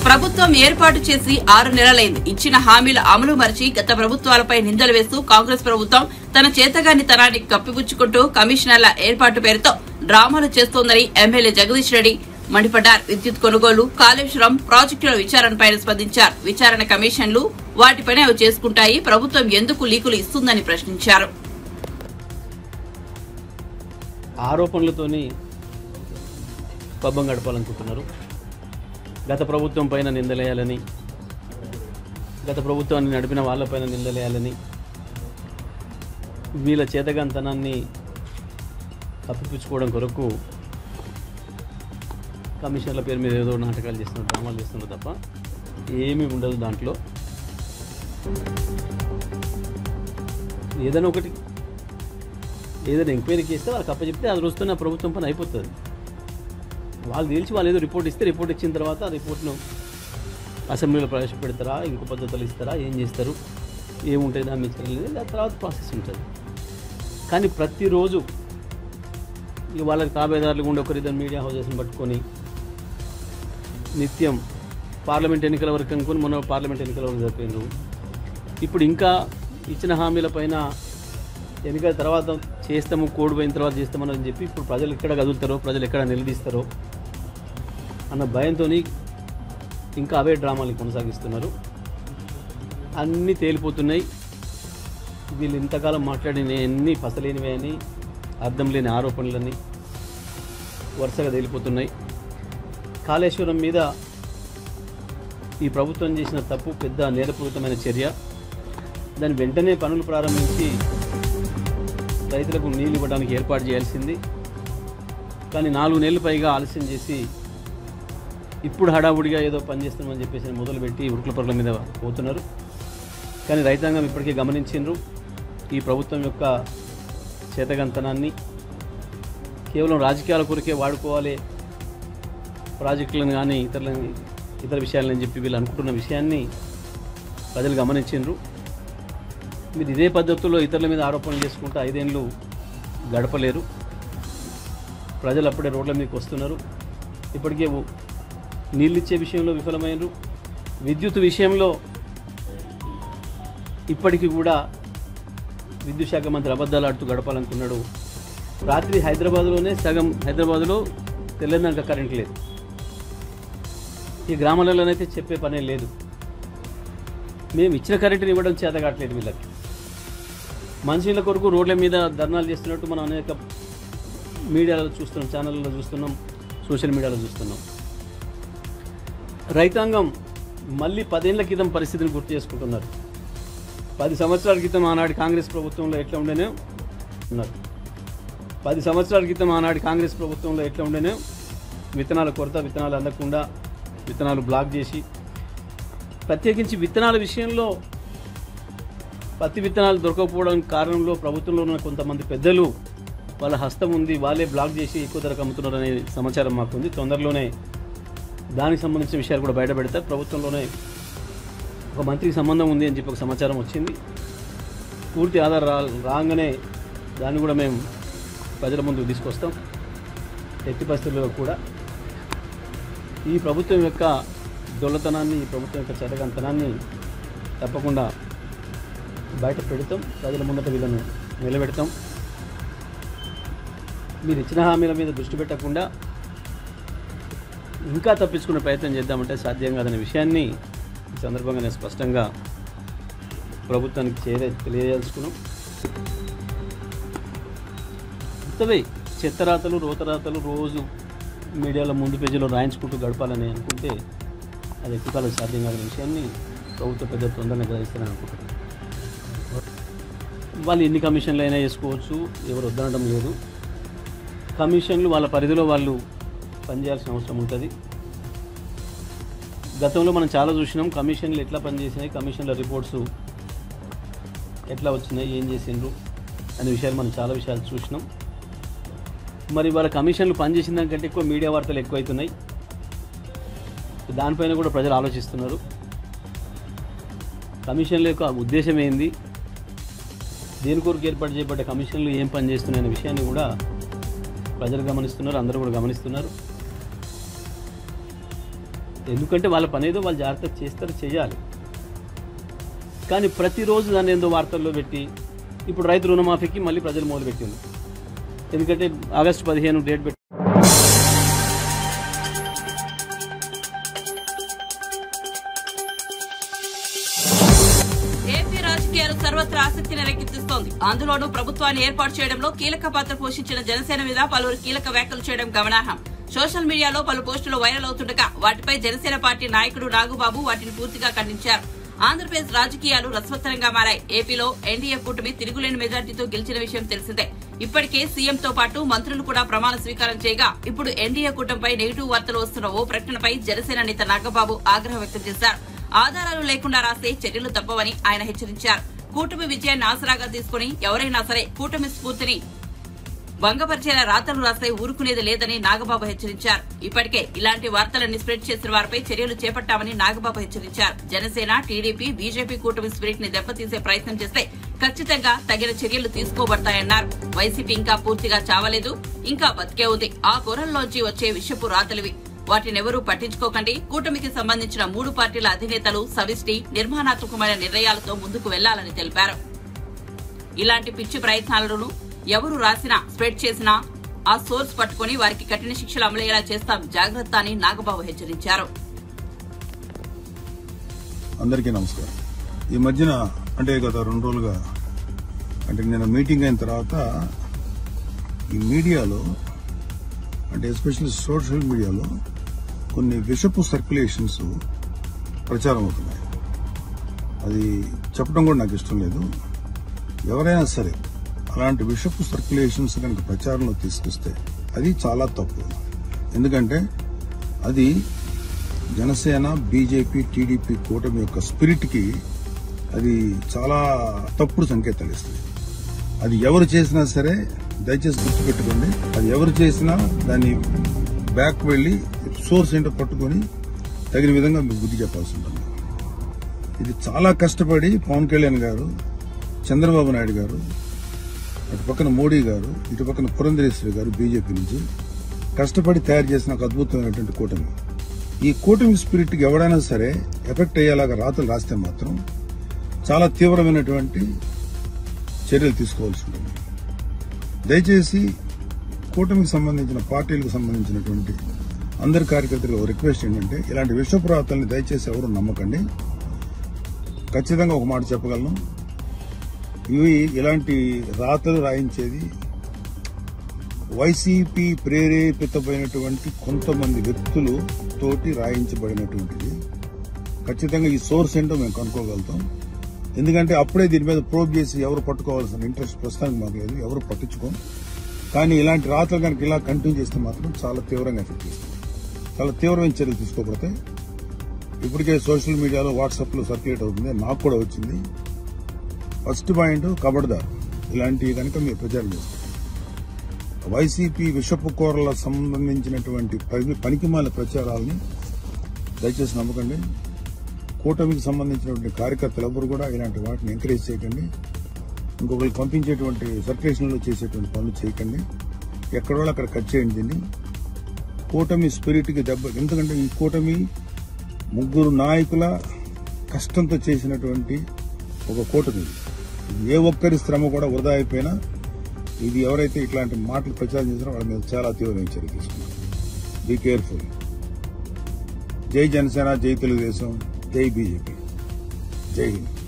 ప్రభుత్వం ఏర్పాటు చేసి 6 నెలలైంది. ఇచ్చిన హామీల అమలు మరిచి గత ప్రభుత్వాలపై నిందలు వేస్తూ కాంగ్రెస్ ప్రభుత్వం తన చేతగాని తనాన్ని కప్పిపుచ్చుకుంటూ కమిషనర్ల ఏర్పాటు పేరుతో డ్రామాలు చేస్తోందని ఎమ్మెల్యే జగదీష్ రెడ్డి మండిపడ్డారు. విద్యుత్ కొనుగోలు, కాళేశ్వరం ప్రాజెక్టుల విచారణపై స్పందించారు. విచారణ కమిషన్లు వాటిపైనే అవి చేసుకుంటాయి, ప్రభుత్వం ఎందుకు లీకులు ఇస్తుందని ప్రశ్నించారు. ఆరోపణలతోని పబ్బం గడపాలనుకుంటున్నారు. గత ప్రభుత్వం పైన నిందలేయాలని, గత ప్రభుత్వాన్ని నడిపిన వాళ్ళపైన నిందలేయాలని, వీళ్ళ చేతగాంతనాన్ని కప్పిపుచ్చుకోవడం కొరకు కమిషన్ల పేరు మీద ఏదో నాటకాలు చేస్తున్నారు, డ్రామాలు చేస్తున్నారు తప్ప ఏమీ ఉండదు. దాంట్లో ఏదైనా ఒకటి ఏదైనా ఎంక్వైరీ చేస్తే వాళ్ళకి అప్పచెప్తే అది రోజుతో ప్రభుత్వం పని అయిపోతుంది. వాళ్ళు తెలిసి వాళ్ళు ఏదో రిపోర్ట్ ఇస్తే రిపోర్ట్ ఇచ్చిన తర్వాత ఆ రిపోర్ట్ను అసెంబ్లీలో ప్రవేశపెడతారా, ఇంకో పద్ధతులు ఇస్తారా, ఏం చేస్తారు, ఏముంటుంది దాని మీద చర్యలు, దాని తర్వాత ప్రాసెస్ ఉంటుంది. కానీ ప్రతిరోజు వాళ్ళకి తాబేదారులు ఉండి ఒకరిద్దరు మీడియా హౌజెస్ని పట్టుకొని నిత్యం పార్లమెంట్ ఎన్నికల వరకు అనుకుని మొన్న పార్లమెంట్ ఎన్నికల వరకు జరిపోయినారు. ఇప్పుడు ఇంకా ఇచ్చిన హామీలపైన ఎన్నికల తర్వాత చేస్తాము, కోడ్ పోయిన తర్వాత చేస్తామని చెప్పి ఇప్పుడు ప్రజలు ఎక్కడ కదులుతారో, ప్రజలు ఎక్కడ నిలదీస్తారో అన్న భయంతో ఇంకా అవే డ్రామాలు కొనసాగిస్తున్నారు. అన్నీ తేలిపోతున్నాయి. వీళ్ళు ఇంతకాలం మాట్లాడిన అన్నీ పసలేనివే అని, అర్థం లేని ఆరోపణలన్నీ వరుసగా తేలిపోతున్నాయి. కాళేశ్వరం మీద ఈ ప్రభుత్వం చేసిన తప్పు పెద్ద నేరపూరితమైన చర్య. దాని వెంటనే పనులు ప్రారంభించి రైతులకు నీళ్ళు ఇవ్వడానికి ఏర్పాటు చేయాల్సింది. కానీ 4 నెలలు పైగా ఆలస్యం చేసి ఇప్పుడు హడావుడిగా ఏదో పనిచేస్తామని చెప్పేసి మొదలుపెట్టి ఉరుకుల పరుగుల మీద పోతున్నారు. కానీ రైతాంగం ఇప్పటికే గమనించిండ్రు ఈ ప్రభుత్వం యొక్క చేతగంతనాన్ని. కేవలం రాజకీయాల కొరకే వాడుకోవాలి ప్రాజెక్టులను కానీ ఇతర విషయాలని చెప్పి వీళ్ళు అనుకుంటున్న విషయాన్ని ప్రజలు గమనించిండ్రు. మీరు ఇదే పద్ధతుల్లో ఇతరుల మీద ఆరోపణలు చేసుకుంటూ 5 ఏళ్ళు గడపలేరు. ప్రజలు అప్పుడే రోడ్ల మీదకి వస్తున్నారు. ఇప్పటికే నీళ్ళిచ్చే విషయంలో విఫలమైనరు. విద్యుత్ విషయంలో ఇప్పటికీ కూడా విద్యుత్ శాఖ మంత్రి అబద్ధాలు ఆడుతూ గడపాలనుకున్నాడు. రాత్రి హైదరాబాద్లోనే సగం హైదరాబాద్లో తెల్లందాక కరెంట్ లేదు. ఈ గ్రామాలలోనైతే చెప్పే పనే లేదు. మేము ఇచ్చిన కరెంటుని ఇవ్వడం చేత కావట్లేదు వీళ్ళకి. మనుషుల కొరకు రోడ్ల మీద ధర్నాలు చేస్తున్నట్టు మనం అనేక మీడియాలో చూస్తున్నాం, ఛానళ్ళలో చూస్తున్నాం, సోషల్ మీడియాలో చూస్తున్నాం. రైతాంగం మళ్ళీ 10 ఏళ్ల క్రితం పరిస్థితిని గుర్తు చేసుకుంటున్నారు. 10 సంవత్సరాల క్రితం ఆనాడు కాంగ్రెస్ ప్రభుత్వంలో ఎట్లా ఉండేనో ఉన్నారు. 10 సంవత్సరాల క్రితం ఆనాడు కాంగ్రెస్ ప్రభుత్వంలో ఎట్లా ఉండేనో విత్తనాల కొరత, విత్తనాలు అందకుండా విత్తనాలు బ్లాక్ చేసి, ప్రత్యేకించి విత్తనాల విషయంలో పత్తి విత్తనాలు దొరకకపోవడం కారణంలో ప్రభుత్వంలో ఉన్న కొంతమంది పెద్దలు వాళ్ళ హస్తం ఉంది, వాళ్ళే బ్లాక్ చేసి ఎక్కువ ధరకు అమ్ముతున్నారు అనే సమాచారం మాకుంది. తొందరలోనే దానికి సంబంధించిన విషయాలు కూడా బయటపెడతారు. ప్రభుత్వంలోనే ఒక మంత్రికి సంబంధం ఉంది అని చెప్పి ఒక సమాచారం వచ్చింది. పూర్తి ఆధారం రాగానే దాన్ని కూడా మేము ప్రజల ముందుకు తీసుకొస్తాం. ఎట్టి పరిస్థితుల్లో కూడా ఈ ప్రభుత్వం యొక్క దొల్లతనాన్ని, ఈ ప్రభుత్వం యొక్క చెరగంతనాన్ని తప్పకుండా బయట పెడతాం. ప్రజల ముందట వీళ్ళను నిలబెడతాం. మీరు ఇచ్చిన హామీల మీద దృష్టి పెట్టకుండా ఇంకా తప్పించుకునే ప్రయత్నం చేద్దామంటే సాధ్యం కాదనే విషయాన్ని ఈ సందర్భంగా నేను స్పష్టంగా ప్రభుత్వానికి తెలియజేసుకున్నాం. కొత్తవే చెత్తరాతలు, రోతరాతలు రోజు మీడియాలో ముందు పేజీలో రాయించుకుంటూ గడపాలని అనుకుంటే అది ఎక్కువ కాలం సాధ్యం కాదనే విషయాన్ని ప్రభుత్వ పెద్ద తొందరగా గ్రహిస్తారని అనుకుంటున్నాను. వాళ్ళు ఎన్ని కమిషన్లు అయినా వేసుకోవచ్చు, ఎవరు వద్దనడం లేదు. కమిషన్లు వాళ్ళ పరిధిలో వాళ్ళు పనిచేయాల్సిన అవసరం ఉంటుంది. గతంలో మనం చాలా చూసినాం కమిషన్లు ఎట్లా పనిచేసినాయి, కమిషన్ల రిపోర్ట్స్ ఎట్లా వచ్చినాయి, ఏం చేసిండ్రు అనే విషయాలు మనం చాలా విషయాలు చూసినాం. మరి వాళ్ళ కమిషన్లు పనిచేసిన దానికంటే ఎక్కువ మీడియా వార్తలు ఎక్కువైతున్నాయి. దానిపైన కూడా ప్రజలు ఆలోచిస్తున్నారు. కమిషన్ల యొక్క ఉద్దేశం ఏంది, దేని కొరకు ఏర్పాటు చేయబడ్డ కమిషన్లు ఏం పని చేస్తున్నాయనే విషయాన్ని కూడా ప్రజలు గమనిస్తున్నారు, అందరూ కూడా గమనిస్తున్నారు. ఎందుకంటే వాళ్ళ పని ఏదో వాళ్ళు జాగ్రత్త చేస్తారు, చేయాలి. కానీ ప్రతిరోజు దాన్ని ఏందో వార్తల్లో పెట్టి ఇప్పుడు రైతు రుణమాఫీకి మళ్ళీ ప్రజలు మొదలుపెట్టింది. ఎందుకంటే ఆగస్టు 15 డేట్ పెట్టి సర్వత్రా ఆసక్తిని రేకెత్తిస్తోంది. అందులోనూ ప్రభుత్వాన్ని ఏర్పాటు చేయడంలో కీలక పాత్ర పోషించిన జనసేన మీద పలువురు కీలక వ్యాఖ్యలు చేయడం గమనార్హం. సోషల్ మీడియాలో పలు పోస్టులు వైరల్ అవుతుండగా వాటిపై జనసేన పార్టీ నాయకుడు నాగుబాబు వాటిని పూర్తిగా ఖండించారు. ఆంధ్రప్రదేశ్ రాజకీయాలు రసవత్తరంగా మారాయి. ఏపీలో ఎన్డీఏ కూటమి తిరుగులేని మెజార్టీతో గెలిచిన విషయం తెలిసిందే. ఇప్పటికే సీఎంతో పాటు మంత్రులు కూడా ప్రమాణ స్వీకారం చేయగా ఇప్పుడు ఎన్డీఏ కూటమిపై నెగిటివ్ వార్తలు వస్తున్న ఓ ప్రకటనపై జనసేన నేత నాగబాబు ఆగ్రహం వ్యక్తం చేశారు. ఆధారాలు లేకుండా రాస్తే చర్యలు తప్పవని ఆయన హెచ్చరించారు. కూటమి విజయాన్ని ఆసరాగా తీసుకుని ఎవరైనా సరే కూటమి స్ఫూర్తిని భంగపరిచేలా రాతలు రాస్తే ఊరుకునేది లేదని నాగబాబు హెచ్చరించారు. ఇప్పటికే ఇలాంటి వార్తలన్నీ స్ప్రెడ్ చేసిన వారిపై చర్యలు చేపట్టామని నాగబాబు హెచ్చరించారు. జనసేన, టీడీపీ, బీజేపీ కూటమి స్పిరిట్ ని దెబ్బతీసే ప్రయత్నం చేస్తే ఖచ్చితంగా తగిన చర్యలు తీసుకోబడతాయన్నారు. వైసీపీ ఇంకా పూర్తిగా చావలేదు, ఇంకా బతికే ఉంది. ఆ కూరల్లోంచి వచ్చే విషపు రాతలివి. వాటినెవరూ పట్టించుకోకండి. కూటమికి సంబంధించిన 3 పార్టీల అధినేతలు సమిష్టి నిర్మాణాత్మకమైన నిర్ణయాలతో ముందుకు వెళ్లాలని తెలిపారు. ఇలాంటి పిచ్చి ప్రయత్నాలను ఎవరు రాసినా స్ప్రెడ్ చేసినా ఆ సోర్స్ పట్టుకుని వారికి కఠిన శిక్షలు అమలయ్యేలా చేస్తాం, జాగ్రత్త అని నాగబాబు హెచ్చరించారు. అందరికీ నమస్కారం. ఈ మధ్యన అంటే గత 2 రోజులుగా అంటే నేను మీటింగ్ అయిన తర్వాత ఈ మీడియాలో అంటే ఎస్పెషల్లీ సోషల్ మీడియాలో కొన్ని విషపు సర్క్యులేషన్స్ ప్రచారం అవుతున్నాయి. అది చెప్పడం కూడా నాకు ఇష్టం లేదు. ఎవరైనా సరే అలాంటి విషపు సర్క్యులేషన్స్ కనుక ప్రచారంలో తీసుకొస్తే అది చాలా తప్పు. ఎందుకంటే అది జనసేన, బీజేపీ, టీడీపీ కూటమి యొక్క స్పిరిట్కి అది చాలా తప్పుడు సంకేతాలు ఇస్తుంది. అది ఎవరు చేసినా సరే దయచేసి గుర్తుపెట్టుకోండి. అది ఎవరు చేసినా దాన్ని బ్యాక్ వెళ్లి సోర్స్ ఏంటో పట్టుకొని తగిన విధంగా మీకు బుద్ధి చెప్పాల్సి ఉంటుంది. ఇది చాలా కష్టపడి పవన్ కళ్యాణ్ గారు, చంద్రబాబు నాయుడు గారు, అటు పక్కన మోడీ గారు, ఇటు పక్కన పురంధరేశ్వరి గారు బీజేపీ నుంచి కష్టపడి తయారు చేసిన ఒక అద్భుతమైనటువంటి కూటమి. ఈ కూటమి స్పిరిట్ కి ఎవరైనా సరే ఎఫెక్ట్ అయ్యేలాగా రాతలు రాస్తే మాత్రం చాలా తీవ్రమైనటువంటి చర్యలు తీసుకోవాల్సి ఉంటుంది. దయచేసి కూటమికి సంబంధించిన పార్టీలకు సంబంధించినటువంటి అందరి కార్యకర్తలకు రిక్వెస్ట్ ఏంటంటే ఇలాంటి విషపు రాతల్ని దయచేసి ఎవరు నమ్మకండి. ఖచ్చితంగా ఒక మాట చెప్పగలను, ఇలాంటి రాతలు రాయించేది వైసీపీ ప్రేరేపితమైనటువంటి కొంతమంది వ్యక్తులు తోటి రాయించబడినటువంటిది. ఖచ్చితంగా ఈ సోర్స్ ఏంటో మేము కనుక్కోగలుగుతాం. ఎందుకంటే అప్పుడే దీని మీద ప్రోబ్ చేసి ఎవరు పట్టుకోవాల్సిన ఇంట్రెస్ట్ ప్రస్తుతానికి మాకు లేదు, ఎవరు పట్టించుకోం. కానీ ఇలాంటి రాతలు కనుక ఇలా కంటిన్యూ చేస్తే మాత్రం చాలా తీవ్రంగా ఎఫెక్ట్ చేస్తుంది. చాలా తీవ్రమైన చర్యలు తీసుకోబడతాయి. ఇప్పటికే సోషల్ మీడియాలో వాట్సాప్లో సర్క్యులేట్ అవుతుంది, నాకు కూడా వచ్చింది. ఫస్ట్ పాయింట్ కబడ్దార్, ఇలాంటివి కనుక మీరు ప్రచారం చేస్తారు. వైసీపీ విషపు కూరల సంబంధించినటువంటి పనికిమాల ప్రచారాలని దయచేసి నమ్మకండి. కూటమికి సంబంధించినటువంటి కార్యకర్తలు ఎవరు కూడా ఇలాంటి వాటిని ఎంకరేజ్ చేయకండి. ఇంకొకరికి పంపించేటువంటి సర్క్యులేషన్లో చేసేటువంటి పనులు చేయకండి. ఎక్కడో అక్కడ కట్ చేయండి దీన్ని. కూటమి స్పిరిట్కి దెబ్బ. ఎందుకంటే ఈ కూటమి 3 నాయకుల కష్టంతో చేసినటువంటి ఒక కూటమి. ఏ ఒక్కరి శ్రమ కూడా వృధా అయిపోయినా ఇది ఎవరైతే ఇట్లాంటి మాటలు ప్రచారం చేస్తారో వాళ్ళ మీద చాలా తీవ్రమైన చర్య తీసుకున్నారు. Be careful. జై జనసేన, జై తెలుగుదేశం, జై బీజేపీ, జై హింద్.